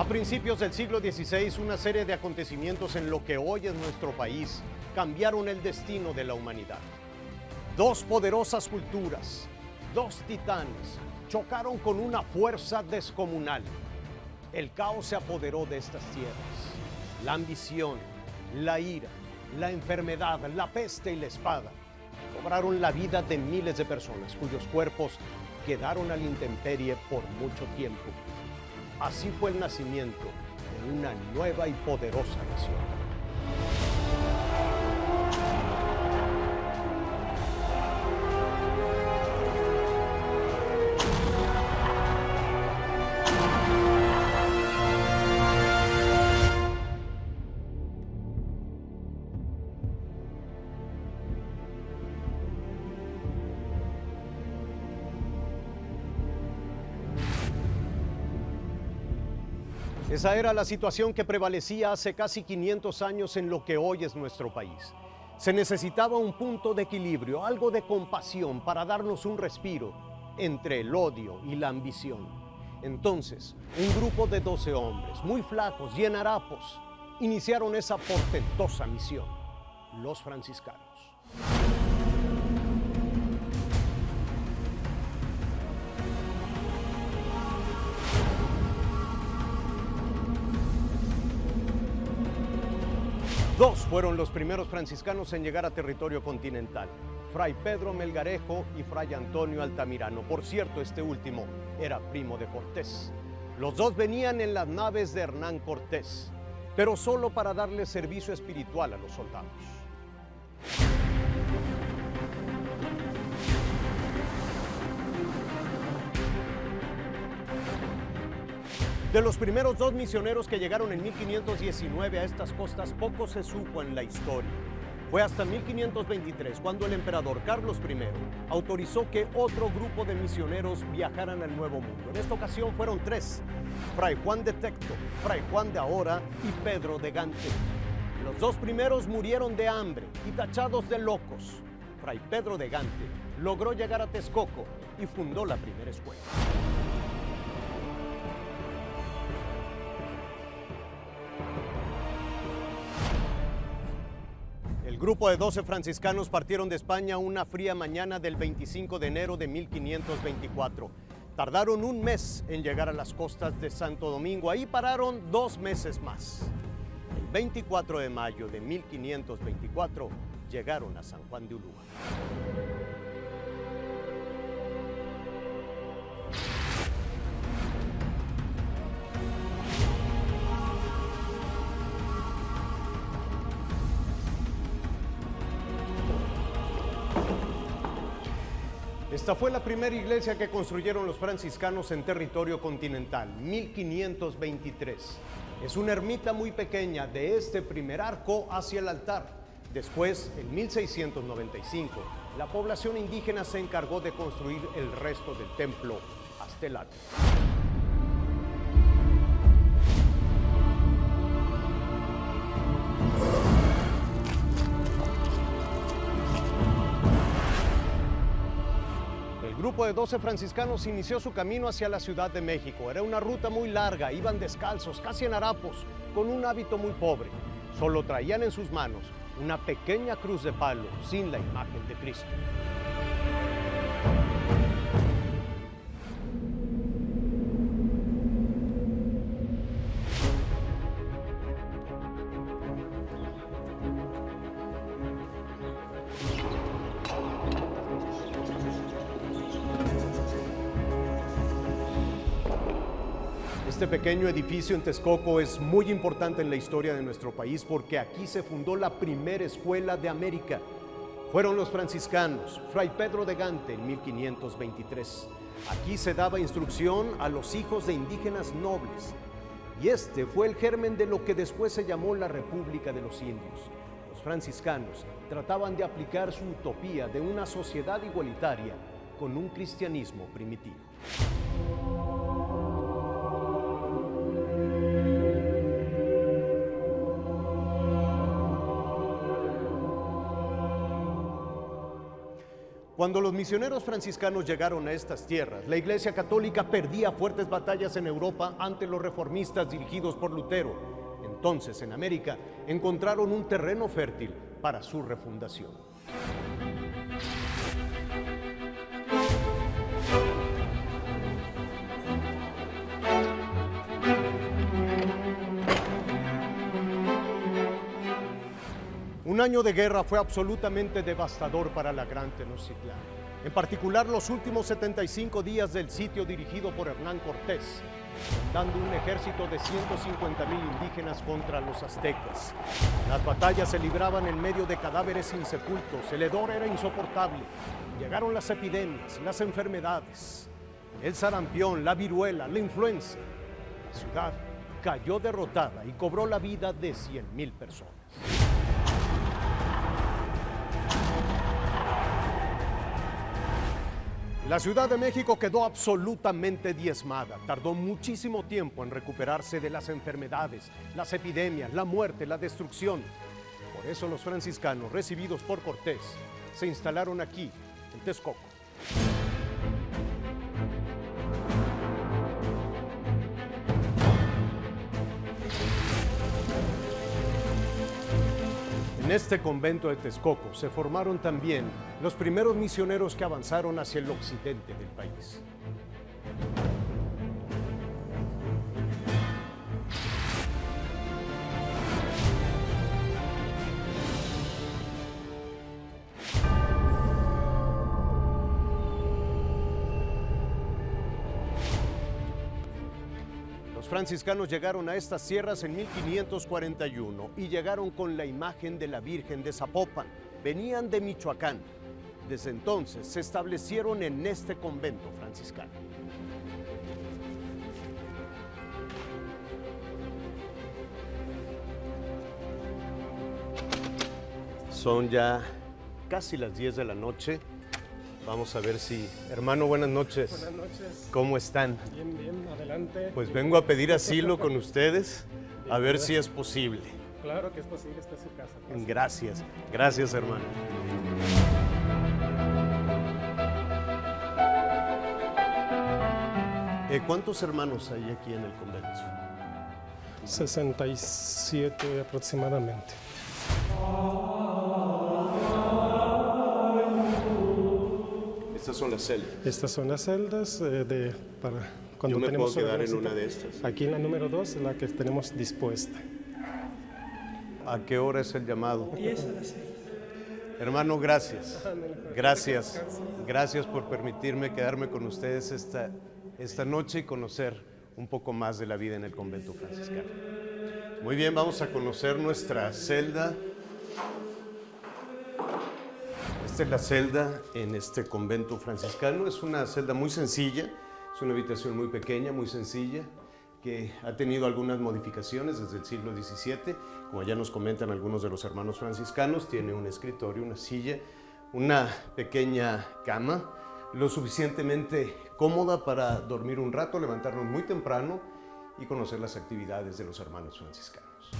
A principios del siglo XVI, una serie de acontecimientos en lo que hoy es nuestro país cambiaron el destino de la humanidad. Dos poderosas culturas, dos titanes, chocaron con una fuerza descomunal. El caos se apoderó de estas tierras. La ambición, la ira, la enfermedad, la peste y la espada cobraron la vida de miles de personas cuyos cuerpos quedaron a la intemperie por mucho tiempo. Así fue el nacimiento de una nueva y poderosa nación. Esa era la situación que prevalecía hace casi 500 años en lo que hoy es nuestro país. Se necesitaba un punto de equilibrio, algo de compasión para darnos un respiro entre el odio y la ambición. Entonces, un grupo de 12 hombres, muy flacos y en harapos, iniciaron esa portentosa misión, los franciscanos. Dos fueron los primeros franciscanos en llegar a territorio continental: Fray Pedro Melgarejo y Fray Antonio Altamirano. Por cierto, este último era primo de Cortés. Los dos venían en las naves de Hernán Cortés, pero solo para darle servicio espiritual a los soldados. De los primeros dos misioneros que llegaron en 1519 a estas costas, poco se supo en la historia. Fue hasta 1523 cuando el emperador Carlos I autorizó que otro grupo de misioneros viajaran al Nuevo Mundo. En esta ocasión fueron tres: Fray Juan de Tecto, Fray Juan de Ahora y Pedro de Gante. Los dos primeros murieron de hambre y tachados de locos. Fray Pedro de Gante logró llegar a Texcoco y fundó la primera escuela. El grupo de 12 franciscanos partieron de España una fría mañana del 25 de enero de 1524. Tardaron un mes en llegar a las costas de Santo Domingo. Ahí pararon 2 meses más. El 24 de mayo de 1524 llegaron a San Juan de Ulúa. Esta fue la primera iglesia que construyeron los franciscanos en territorio continental, 1523. Es una ermita muy pequeña de este primer arco hacia el altar. Después, en 1695, la población indígena se encargó de construir el resto del templo hasta el atrio. El grupo de 12 franciscanos inició su camino hacia la Ciudad de México. Era una ruta muy larga, iban descalzos, casi en harapos, con un hábito muy pobre. Solo traían en sus manos una pequeña cruz de palo sin la imagen de Cristo. Este pequeño edificio en Texcoco es muy importante en la historia de nuestro país porque aquí se fundó la primera escuela de América. Fueron los franciscanos, Fray Pedro de Gante en 1523. Aquí se daba instrucción a los hijos de indígenas nobles. Y este fue el germen de lo que después se llamó la República de los Indios. Los franciscanos trataban de aplicar su utopía de una sociedad igualitaria con un cristianismo primitivo. Cuando los misioneros franciscanos llegaron a estas tierras, la Iglesia Católica perdía fuertes batallas en Europa ante los reformistas dirigidos por Lutero. Entonces, en América, encontraron un terreno fértil para su refundación. Un año de guerra fue absolutamente devastador para la Gran Tenochtitlán. En particular, los últimos 75 días del sitio dirigido por Hernán Cortés, dando un ejército de 150,000 indígenas contra los aztecas. Las batallas se libraban en medio de cadáveres insepultos, el hedor era insoportable. Llegaron las epidemias, las enfermedades, el sarampión, la viruela, la influenza. La ciudad cayó derrotada y cobró la vida de 100,000 personas. La Ciudad de México quedó absolutamente diezmada. Tardó muchísimo tiempo en recuperarse de las enfermedades, las epidemias, la muerte, la destrucción. Por eso los franciscanos, recibidos por Cortés, se instalaron aquí, en Texcoco. En este convento de Texcoco se formaron también los primeros misioneros que avanzaron hacia el occidente del país. Los franciscanos llegaron a estas sierras en 1541 y llegaron con la imagen de la Virgen de Zapopan. Venían de Michoacán. Desde entonces se establecieron en este convento franciscano. Son ya casi las 10 de la noche. Vamos a ver si... Hermano, buenas noches. Buenas noches. ¿Cómo están? Bien, bien, adelante. Pues vengo a pedir asilo con ustedes, a ver si es posible. Claro que es posible, esta es su casa. Pase. Gracias, gracias, hermano. ¿Cuántos hermanos hay aquí en el convento? 67 aproximadamente. Estas son las celdas. Estas son las celdas para cuando Yo me tenemos puedo quedar en visita. una de estas. Aquí en la número 2 es la que tenemos dispuesta. ¿A qué hora es el llamado? 10 a las 6. Hermano, gracias. Gracias. Gracias por permitirme quedarme con ustedes esta noche y conocer un poco más de la vida en el convento franciscano. Muy bien, vamos a conocer nuestra celda. Esta es la celda en este convento franciscano. Es una celda muy sencilla, es una habitación muy pequeña, muy sencilla, que ha tenido algunas modificaciones desde el siglo XVII. Como ya nos comentan algunos de los hermanos franciscanos, tiene un escritorio, una silla, una pequeña cama, lo suficientemente cómoda para dormir un rato, levantarnos muy temprano y conocer las actividades de los hermanos franciscanos.